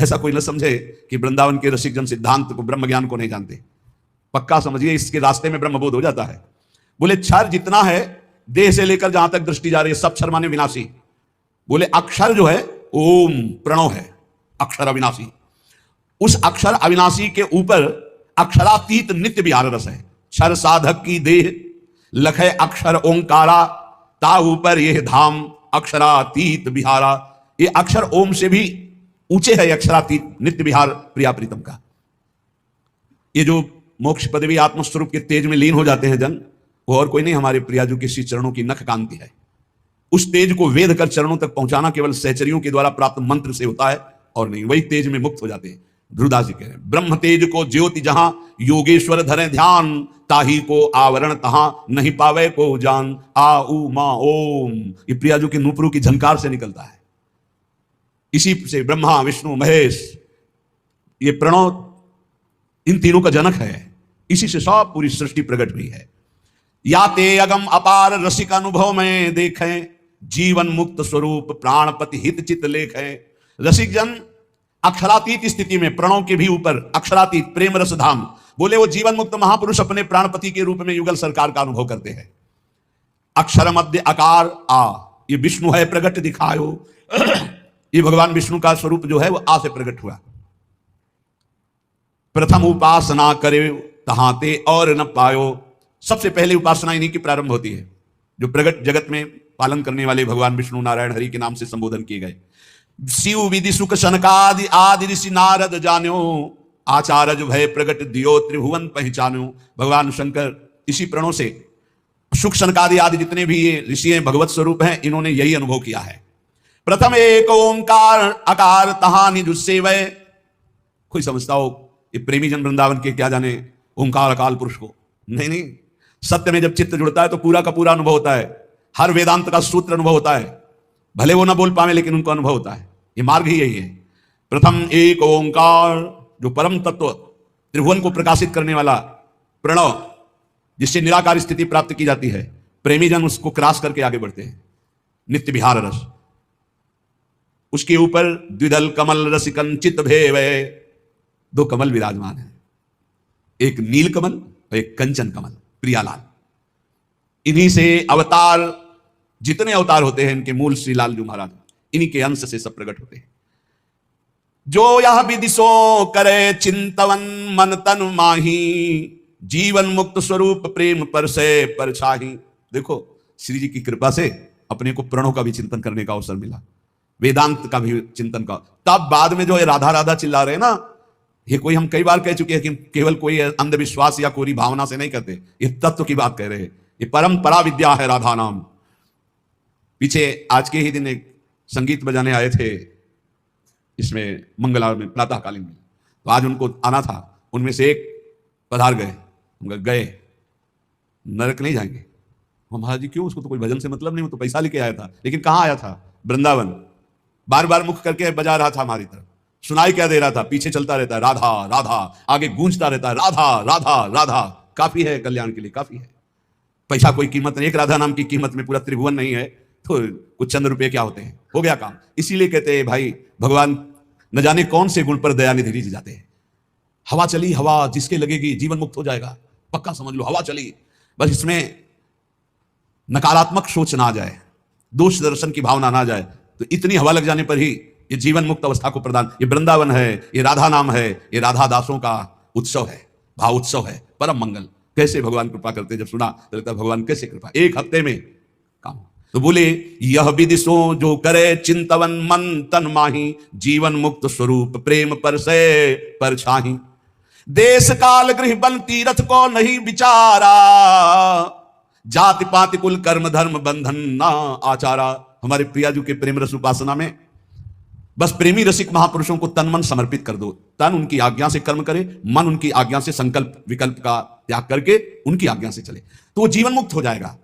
ऐसा कोई न समझे कि वृंदावन के रसिक जन सिद्धांत को, ब्रह्म ज्ञान को नहीं जानते। पक्का समझिए, इसके रास्ते में ब्रह्मबोध हो जाता है। बोले क्षर जितना है देह से लेकर जहां तक दृष्टि जा रही है, सब क्षर माने विनाशी। बोले अक्षर जो है ओम प्रणव है, अक्षर अविनाशी। उस अक्षर अविनाशी के ऊपर अक्षरातीत नित्य विहार रस है। क्षर साधक की देह लखे अक्षर ओंकारा, ता ऊपर यह धाम अक्षरातीत विहारा। ये अक्षर ओम से भी ऊंचे है अक्षरातीत नित्य विहार प्रिया प्रीतम का। ये जो मोक्ष पदवी आत्मस्वरूप के तेज में लीन हो जाते हैं जन, वो और कोई नहीं, हमारे प्रियाजू के श्री चरणों की नख कांति है। उस तेज को वेद कर चरणों तक पहुंचाना केवल सहचरियों के द्वारा प्राप्त मंत्र से होता है और नहीं, वही तेज में मुक्त हो जाते हैं। ध्रुवदास जी कह रहे हैं, ब्रह्म तेज को ज्योति जहां योगेश्वर धरे ध्यान, ताही को आवरण तहां नहीं पावे को जान। आ उ मा ओम, ये प्रियाजू के नूपुरों की झंकार से निकलता है। इसी से ब्रह्मा विष्णु महेश, ये प्रणव इन तीनों का जनक है। इसी से सब पूरी सृष्टि प्रकट हुई है। या ते अगम अपार रसिक अनुभव में देखें, जीवन मुक्त स्वरूप प्राणपति हित चित लेखें। रसिक जन अक्षरातीत स्थिति में, प्रणव के भी ऊपर अक्षरातीत प्रेम रस धाम, बोले वो जीवन मुक्त महापुरुष अपने प्राणपति के रूप में युगल सरकार का अनुभव करते हैं। अक्षर मध्य आकार आ, ये विष्णु है प्रगट दिखायो। ये भगवान विष्णु का स्वरूप जो है वो आ से प्रकट हुआ। प्रथम उपासना करे तहाते और न पायो, सबसे पहले उपासना इन्हीं की प्रारंभ होती है, जो प्रगट जगत में पालन करने वाले भगवान विष्णु नारायण हरि के नाम से संबोधन किए गए। शिव विधि सुख सनकादि आदि ऋषि नारद जान्यो, आचार्य भय प्रगट दियो त्रिभुवन पहचान्यो। भगवान शंकर इसी प्रणों से सुख सनकादि आदि जितने भी ये ऋषि हैं, भगवत स्वरूप हैं, इन्होंने यही अनुभव किया है। प्रथम एक ओंकार अकार तहा निज सेवय। कोई समझता हो ये प्रेमी जन वृंदावन के क्या जाने ओंकार अकाल पुरुष को, नहीं नहीं, सत्य में जब चित्त जुड़ता है तो पूरा का पूरा अनुभव होता है। हर वेदांत का सूत्र अनुभव होता है, भले वो ना बोल पावे लेकिन उनको अनुभव होता है। ये मार्ग ही यही है। प्रथम एक ओंकार, जो परम तत्व त्रिभुवन को प्रकाशित करने वाला प्रणव, जिससे निराकार स्थिति प्राप्त की जाती है, प्रेमी जन उसको क्रॉस करके आगे बढ़ते हैं। नित्य विहार रस, उसके ऊपर द्विदल कमल रसिकन चित भेवै। दो कमल विराजमान है, एक नील कमल और एक कंचन कमल, प्रियालाल। इन्हीं से अवतार, जितने अवतार होते हैं इनके मूल श्री लाल जी महाराज, इन्हीं के अंश से सब प्रकट होते हैं। जो यह विदिशो करे चिंतवन मन तन माही, जीवन मुक्त स्वरूप प्रेम पर से परछाही। देखो श्री जी की कृपा से अपने को प्रणों का भी चिंतन करने का अवसर मिला, वेदांत का भी चिंतन का। तब बाद में जो है राधा राधा चिल्ला रहे ना, ये कोई हम कई बार कह चुके हैं कि केवल कोई अंधविश्वास या कोई भावना से नहीं करते, ये तत्व की बात कह रहे हैं। ये परंपरा विद्या है राधा नाम। पीछे आज के ही दिन एक संगीत बजाने आए थे इसमें मंगला में, प्रातःकालीन में, तो आज उनको आना था। उनमें से एक पधार गए, गए नरक नहीं जाएंगे। महाराज जी क्यों, उसको तो कोई भजन से मतलब नहीं, वो तो पैसा लेके आया था। लेकिन कहाँ आया था? वृंदावन। बार बार मुख करके बजा रहा था हमारी तरफ, सुनाई क्या दे रहा था? पीछे चलता रहता है राधा राधा, आगे गूंजता रहता है राधा राधा राधा। काफी है कल्याण के लिए, काफी है। पैसा कोई कीमत नहीं, एक राधा नाम की कीमत में पूरा त्रिभुवन नहीं है तो कुछ चंद रुपए क्या होते हैं, हो गया काम। इसीलिए कहते हैं भाई भगवान न जाने कौन से गुण पर दया निधि रिझ जाते हैं। हवा चली, हवा जिसके लगेगी जीवन मुक्त हो जाएगा, पक्का समझ लो। हवा चली, बस इसमें नकारात्मक सोच ना आ जाए, दोष दर्शन की भावना ना आ जाए, तो इतनी हवा लग जाने पर ही ये जीवन मुक्त अवस्था को प्रदान। ये वृंदावन है, ये राधा नाम है, ये राधा दासों का उत्सव है, भाव उत्सव है, परम मंगल। कैसे भगवान कृपा करते, जब सुना तो लगता भगवान कैसे कृपा, एक हफ्ते में काम। तो बोले यह विदिशो जो करे चिंतवन मन तन माही, जीवन मुक्त स्वरूप प्रेम पर से परछाही। देश काल गृह बन तीरथ को नहीं विचारा, जाति पाति कुल कर्म धर्म बंधन ना आचारा। हमारे प्रियाजू के प्रेम रस उपासना में बस प्रेमी रसिक महापुरुषों को तन मन समर्पित कर दो। तन उनकी आज्ञा से कर्म करे, मन उनकी आज्ञा से संकल्प विकल्प का त्याग करके उनकी आज्ञा से चले, तो वो जीवन मुक्त हो जाएगा।